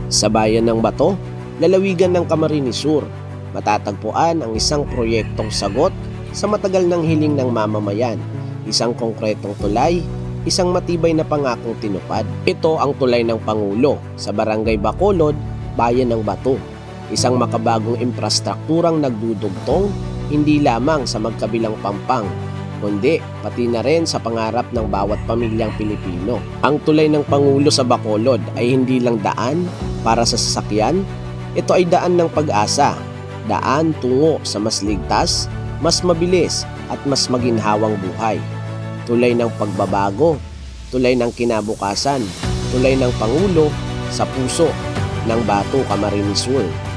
Sa bayan ng Bato, lalawigan ng Camarines Sur, matatagpuan ang isang proyektong sagot sa matagal ng hiling ng mamamayan, isang konkretong tulay, isang matibay na pangakong tinupad. Ito ang tulay ng Pangulo sa Barangay Bacolod, Bayan ng Bato, isang makabagong infrastrukturang nagdudugtong hindi lamang sa magkabilang pampang, kundi pati na rin sa pangarap ng bawat pamilyang Pilipino. Ang tulay ng Pangulo sa Bacolod ay hindi lang daan para sa sasakyan, ito ay daan ng pag-asa, daan tungo sa mas ligtas, mas mabilis at mas maginhawang buhay. Tulay ng pagbabago, tulay ng kinabukasan, tulay ng Pangulo sa puso ng Bato, Camarines Sur.